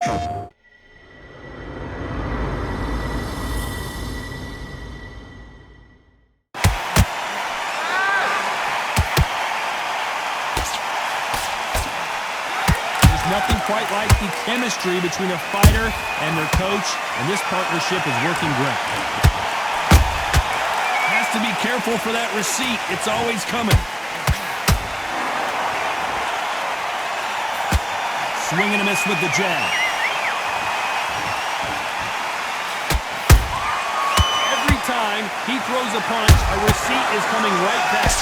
Nothing quite like the chemistry between a fighter and their coach, and this partnership is working great. Has to be careful for that receipt. It's always coming. Swing and a miss with the jab. Every time he throws a punch, a receipt is coming right back.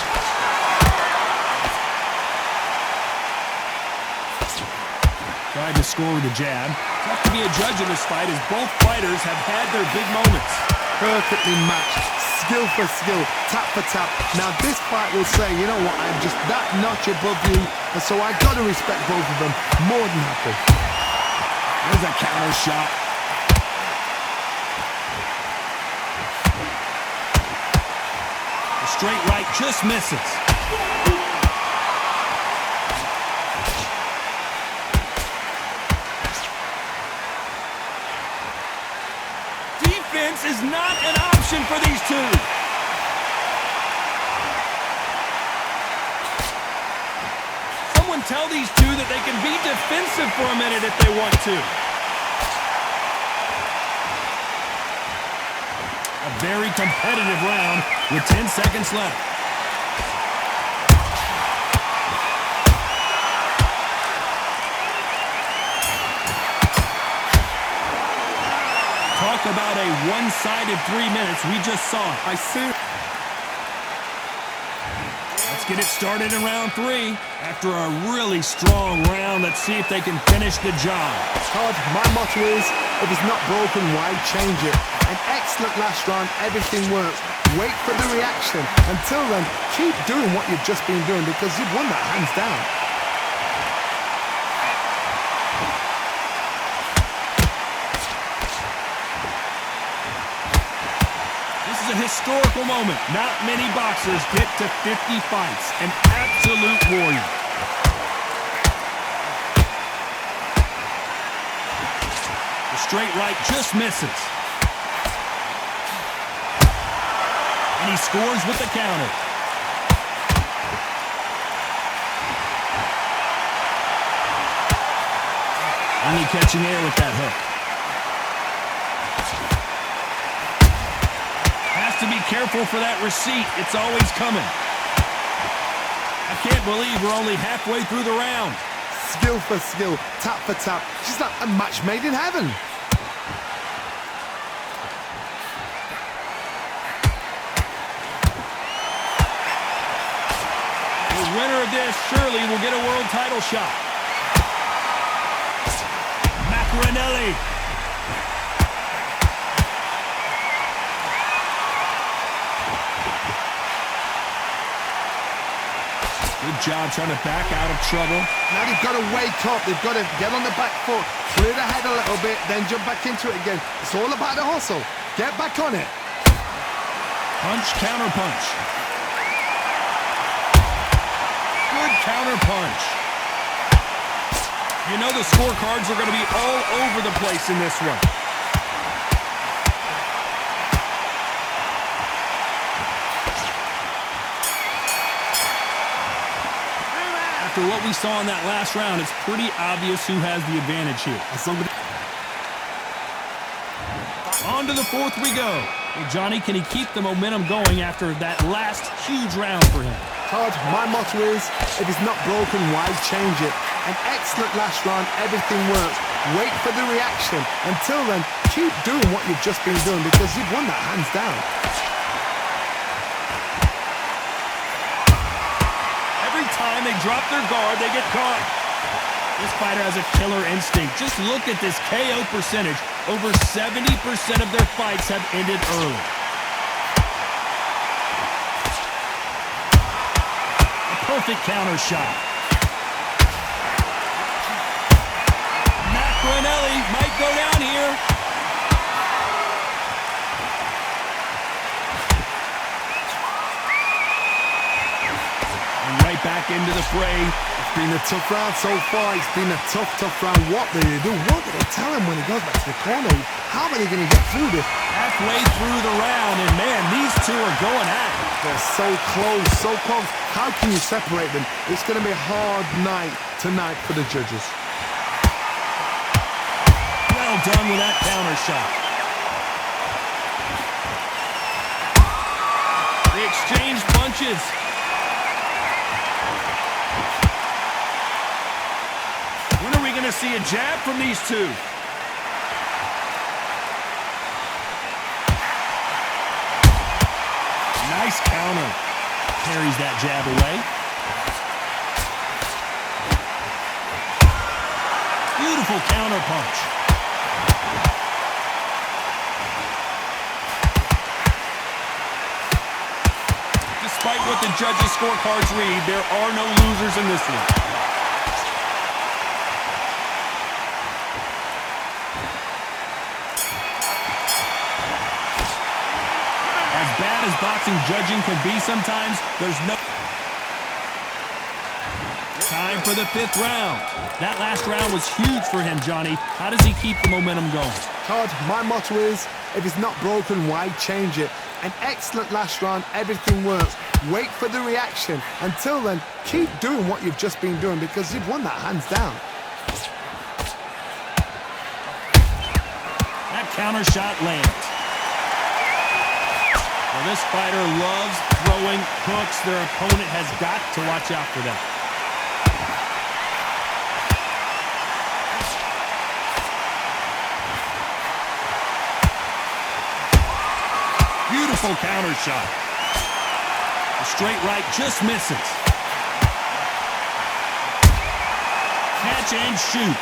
Tried to score with a jab. Tough to be a judge in this fight as both fighters have had their big moments. Perfectly matched, skill for skill, tap for tap. Now this fight will say, you know what, I'm just that notch above you, and so I got to respect both of them. More than happy. There's a counter shot. The straight right just misses. Defense is not an option for these two. Someone tell these two that they can be defensive for a minute if they want to. A very competitive round with 10 seconds left. Talk about a one-sided 3 minutes. We just saw it. I see. Let's get it started in round 3. After a really strong round, let's see if they can finish the job. Todd, my motto is, if it's not broken, why change it? An excellent last round, everything works. Wait for the reaction. Until then, keep doing what you've just been doing because you've won that hands down. A historical moment. Not many boxers get to 50 fights. An absolute warrior. The straight right just misses. And he scores with the counter. Only catching air with that hook. To be careful for that receipt. It's always coming. I can't believe we're only halfway through the round. Skill for skill, tap for tap. Just like a match made in heaven. The winner of this surely will get a world title shot. Macaronelli. Good job trying to back out of trouble. Now they've got to wake up. They've got to get on the back foot, clear the head a little bit, then jump back into it again. It's all about the hustle. Get back on it. Punch, counter punch. Good counter punch. You know the scorecards are going to be all over the place in this one. After what we saw in that last round, it's pretty obvious who has the advantage here. On to the fourth we go. Hey, Johnny, can he keep the momentum going after that last huge round for him? Todd, my motto is, if it's not broken, why change it? An excellent last round, everything works. Wait for the reaction. Until then, keep doing what you've just been doing because you've won that hands down. Time they drop their guard, they get caught. This fighter has a killer instinct. Just look at this KO percentage. Over 70% of their fights have ended early. A perfect counter shot. Macaronelli might go down here. Right back back into the fray. It's been a tough round so far. It's been a tough round. What do they do? What do they tell him when he goes back to the corner? How are they going to get through this? Halfway through the round, and man, these two are going at it. They're so close, so close. How can you separate them? It's going to be a hard night tonight for the judges. Well done with that counter shot. They exchange punches. When are we going to see a jab from these two? Nice counter. Carries that jab away. Beautiful counter punch. Despite what the judges' scorecards read, there are no losers in this one. As bad as boxing judging can be sometimes, there's no... Time for the 5th round. That last round was huge for him, Johnny. How does he keep the momentum going? Todd, my motto is, if it's not broken, why change it? An excellent last round, everything works. Wait for the reaction. Until then, keep doing what you've just been doing because you've won that hands down. That counter shot lands. Well, this fighter loves throwing hooks. Their opponent has got to watch out for that. Beautiful counter shot. The straight right just misses. Catch and shoot.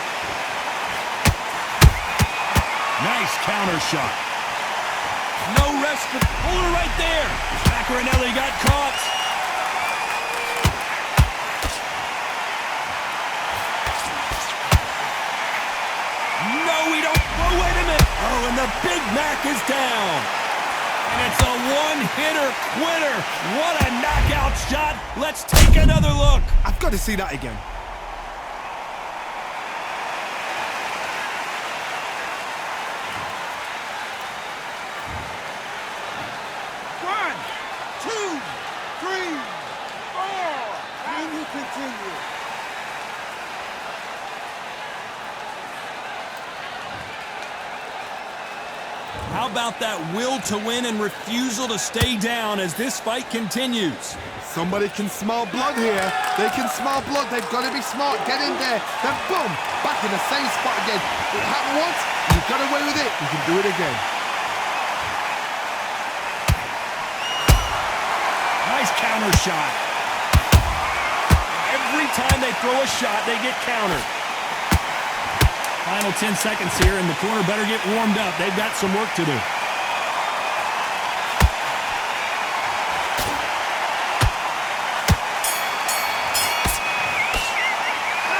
Nice counter shot. No rest for Puller right there. Macarinelli got caught. No, we don't. Oh, wait a minute. Oh, and the Big Mac is down. And it's a one-hitter quitter. What a knockout shot. Let's take another look. I've got to see that again. One, two, three, four. And you continue. How about that will to win and refusal to stay down as this fight continues? Somebody can smell blood here. They can smell blood. They've got to be smart. Get in there. Then boom, back in the same spot again. It happened once. You got away with it. You can do it again. Nice counter shot. Every time they throw a shot, they get countered. Final 10 seconds here, and the corner better get warmed up. They've got some work to do.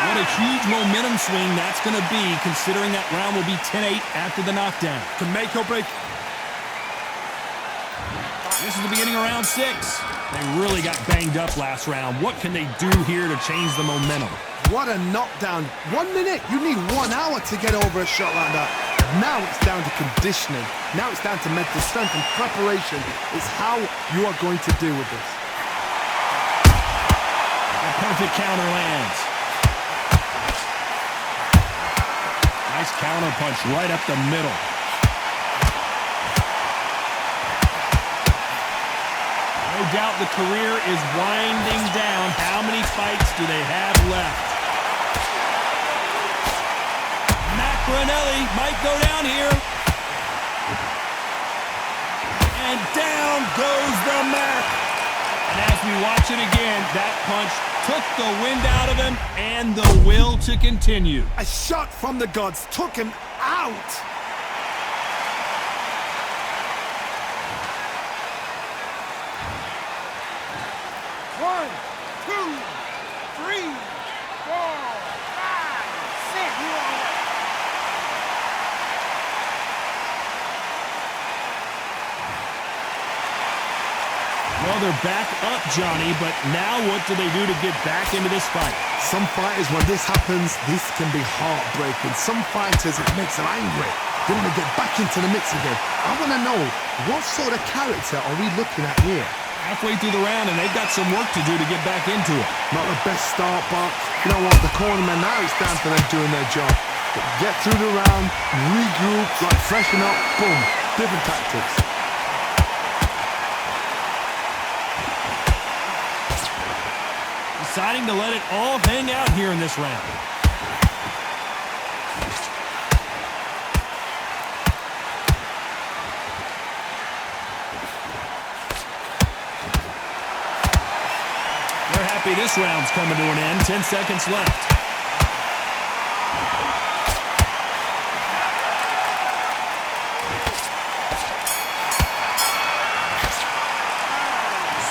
What a huge momentum swing that's going to be, considering that round will be 10-8 after the knockdown. To make or break. This is the beginning of round 6. They really got banged up last round. What can they do here to change the momentum? What a knockdown. 1 minute. You need 1 hour to get over a shot like that. Now it's down to conditioning. Now it's down to mental strength and preparation. It's how you are going to deal with this. A perfect counter lands. Nice counter punch right up the middle. No doubt the career is winding down. How many fights do they have left? Macarinelli might go down here. And down goes the Mac. And as we watch it again, that punch took the wind out of him and the will to continue. A shot from the gods took him out. One, two, three, four, five, six. Well, Well, they're back up, Johnny, but now what do they do to get back into this fight? Some fighters, when this happens, this can be heartbreaking. Some fighters, it makes them angry. They want to get back into the mix again. I want to know, what sort of character are we looking at here? Halfway through the round, and they've got some work to do to get back into it. Not the best start, but you know what? The cornermen, now it's down to them doing their job. Get through the round, regroup, like freshen up, boom. Different tactics. Deciding to let it all hang out here in this round. They're happy this round's coming to an end. 10 seconds left.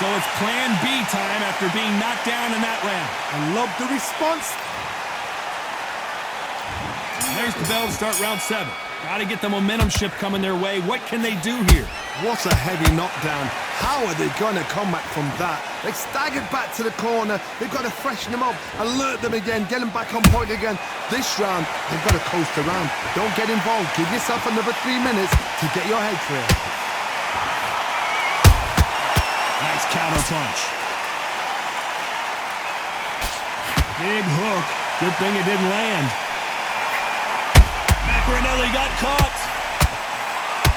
So it's plan B time after being knocked down in that round. I love the response. There's the bell to start round 7. Got to get the momentum shift coming their way. What can they do here? What a heavy knockdown. How are they going to come back from that? They staggered back to the corner. They've got to freshen them up, alert them again, get them back on point again. This round, they've got to coast around. Don't get involved. Give yourself another 3 minutes to get your head clear. Nice counter punch. Big hook. Good thing it didn't land. Macaronelli got caught.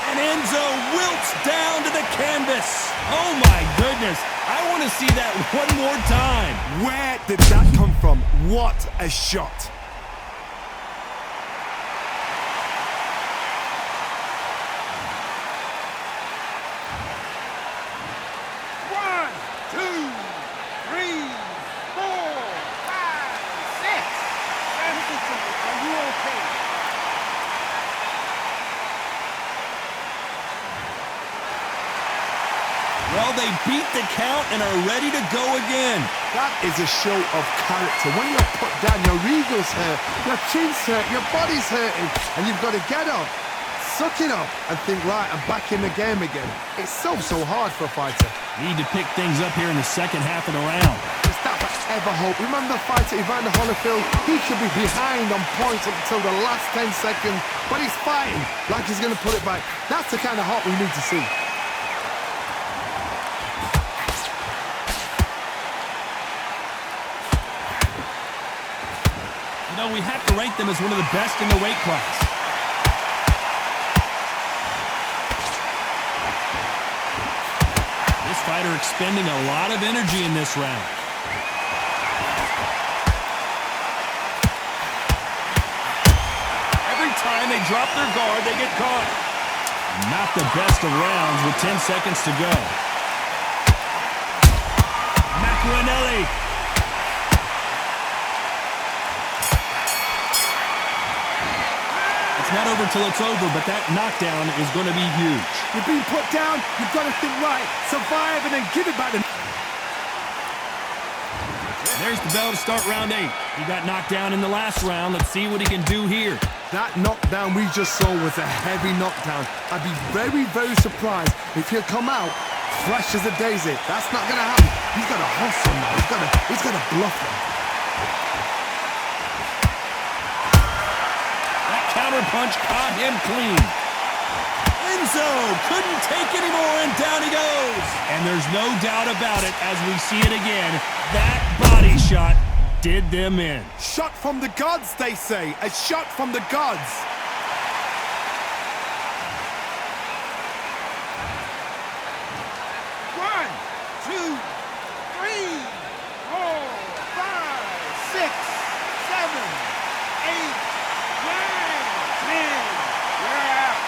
And Enzo wilts down to the canvas. Oh my goodness. I want to see that one more time. Where did that come from? What a shot. Well, they beat the count and are ready to go again. That is a show of character. When you're put down, your ego's hurt, your chin's hurt, your body's hurting, and you've got to get up, suck it up, and think, right, I'm back in the game again. It's so hard for a fighter. Need to pick things up here in the second half of the round. Is that ever hope? Remember the fighter Evander Holyfield? He should be behind on points up until the last 10 seconds, but he's fighting like he's going to put it back. That's the kind of heart we need to see. You know, we have to rank them as one of the best in the weight class. This fighter expending a lot of energy in this round. Every time they drop their guard, they get caught. Not the best of rounds with 10 seconds to go. Macaronelli. It's not over till it's over, but that knockdown is going to be huge. You're being put down, you've got to think right, survive, and then give it back. There's the bell to start round 8. He got knocked down in the last round. Let's see what he can do here. That knockdown we just saw was a heavy knockdown. I'd be very, very surprised if he'll come out fresh as a daisy. That's not going to happen. He's got to hustle now. He's got to bluff him. Counter punch caught him clean. Enzo couldn't take anymore, and down he goes. And there's no doubt about it as we see it again. That body shot did them in. Shot from the gods, they say. A shot from the gods. One, two, three, 4, 5, 6, 7, 8, 9, 10. You're out.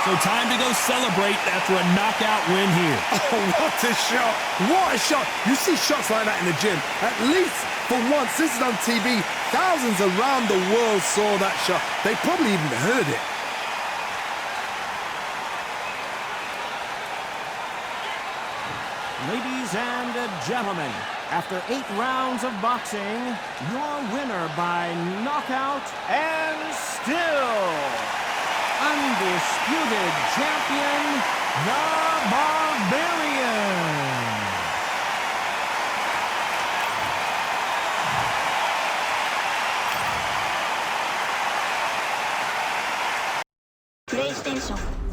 So time to go celebrate after a knockout win here. Oh, what a shot. What a shot. You see shots like that in the gym. At least for once, this is on TV. Thousands around the world saw that shot. They probably even heard it. Ladies and gentlemen, after 8 rounds of boxing, your winner by knockout and still Undisputed Champion, the Barbarian. PlayStation